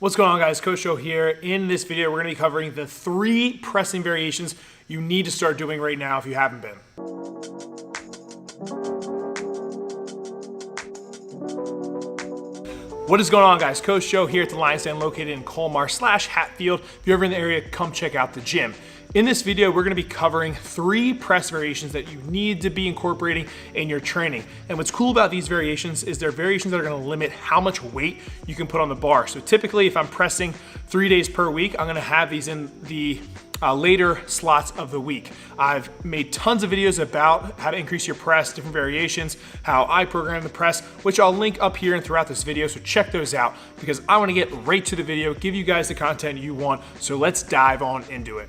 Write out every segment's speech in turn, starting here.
What's going on, guys? Coach Joe here. In this video, we're going to be covering the 3 pressing variations you need to start doing right now if you haven't been. What is going on, guys? Coach Joe here at the Lions Den located in Colmar/Hatfield. If you're ever in the area, come check out the gym. In this video, we're gonna be covering 3 press variations that you need to be incorporating in your training. And what's cool about these variations is they're variations that are gonna limit how much weight you can put on the bar. So typically, if I'm pressing 3 days per week, I'm gonna have these in the later slots of the week. I've made tons of videos about how to increase your press, different variations, how I program the press, which I'll link up here and throughout this video, so check those out because I wanna get right to the video, give you guys the content you want, so let's dive on into it.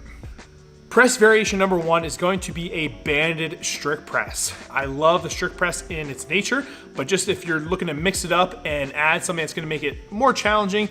Press variation number 1 is going to be a banded strict press. I love the strict press in its nature, but just if you're looking to mix it up and add something that's gonna make it more challenging,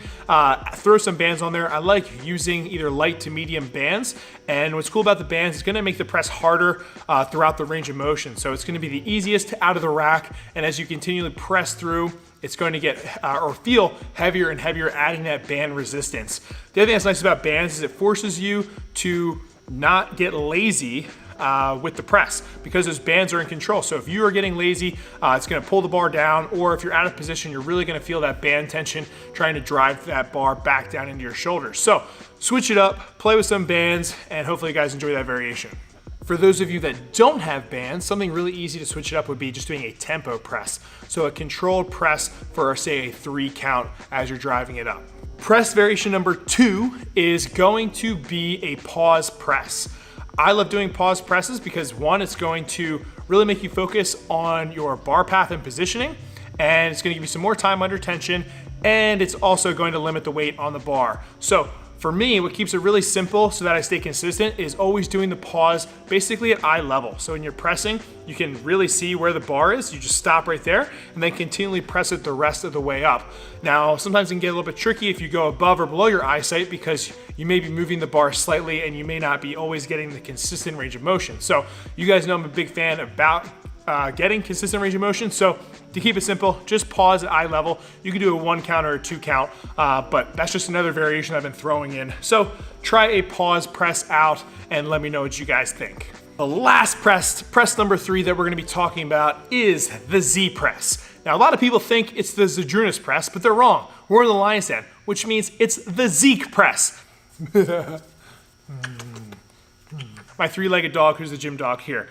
throw some bands on there. I like using either light to medium bands, and what's cool about the bands is gonna make the press harder throughout the range of motion. So it's gonna be the easiest out of the rack, and as you continually press through, it's going to get or feel heavier and heavier, adding that band resistance. The other thing that's nice about bands is it forces you to not get lazy with the press because those bands are in control. So if you are getting lazy, it's gonna pull the bar down, or if you're out of position, you're really gonna feel that band tension trying to drive that bar back down into your shoulders. So switch it up, play with some bands, and hopefully you guys enjoy that variation. For those of you that don't have bands, something really easy to switch it up would be just doing a tempo press. So a controlled press for, say, a 3 count as you're driving it up. Press variation number 2 is going to be a pause press. I love doing pause presses because 1, it's going to really make you focus on your bar path and positioning, and it's gonna give you some more time under tension, and it's also going to limit the weight on the bar. So for me, what keeps it really simple so that I stay consistent is always doing the pause basically at eye level. So when you're pressing, you can really see where the bar is. You just stop right there and then continually press it the rest of the way up. Now, sometimes it can get a little bit tricky if you go above or below your eyesight because you may be moving the bar slightly and you may not be always getting the consistent range of motion. So you guys know I'm a big fan about getting consistent range of motion. So to keep it simple, just pause at eye level. You can do a 1 count or a 2 count, but that's just another variation I've been throwing in. So try a pause press out and let me know what you guys think. The last press number 3 that we're gonna be talking about is the Z press. Now, a lot of people think it's the Zadrunas press, but they're wrong. We're in the Lions Den, which means it's the Zeke press. My 3-legged dog, who's the gym dog here.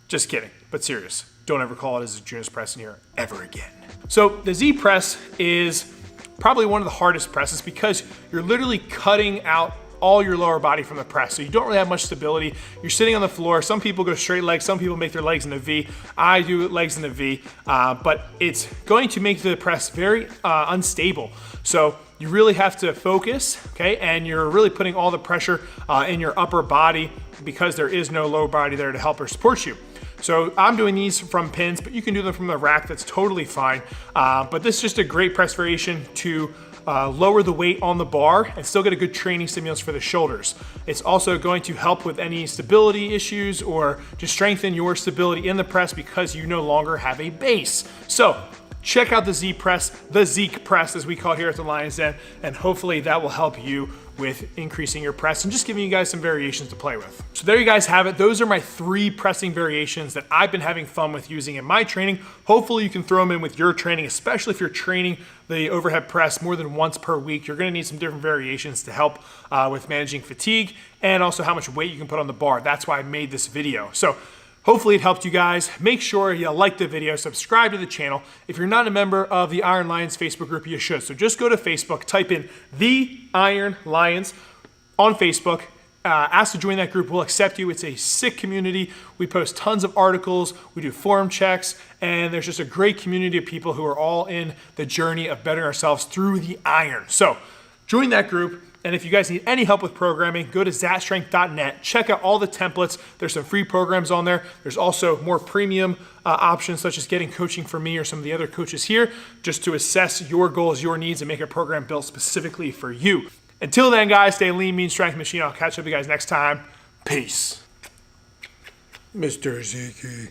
Just kidding, but serious. Don't ever call it a Zadrunas press in here ever again. So the Z press is probably one of the hardest presses because you're literally cutting out all your lower body from the press. So you don't really have much stability. You're sitting on the floor. Some people go straight legs. Some people make their legs in a V. I do legs in a V, but it's going to make the press very unstable. So you really have to focus, okay? And you're really putting all the pressure in your upper body because there is no lower body there to help or support you. So I'm doing these from pins, but you can do them from the rack. That's totally fine. But this is just a great press variation to lower the weight on the bar and still get a good training stimulus for the shoulders. It's also going to help with any stability issues or to strengthen your stability in the press because you no longer have a base. So check out the Z press, the Zeke press as we call it here at the Lions Den, and hopefully that will help you with increasing your press and just giving you guys some variations to play with. So there you guys have it. Those are my 3 pressing variations that I've been having fun with using in my training. Hopefully you can throw them in with your training, especially if you're training the overhead press more than once per week. You're gonna need some different variations to help with managing fatigue and also how much weight you can put on the bar. That's why I made this video. So hopefully it helped you guys. Make sure you like the video, subscribe to the channel. If you're not a member of the Iron Lions Facebook group, you should. So just go to Facebook, type in The Iron Lions on Facebook. Ask to join that group, we'll accept you. It's a sick community. We post tons of articles, we do forum checks, and there's just a great community of people who are all in the journey of bettering ourselves through the iron. So join that group. And if you guys need any help with programming, go to zatstrength.net. Check out all the templates. There's some free programs on there. There's also more premium options, such as getting coaching from me or some of the other coaches here, just to assess your goals, your needs, and make a program built specifically for you. Until then, guys, stay lean, mean, strength machine. I'll catch up with you guys next time. Peace. Mr. Zeke.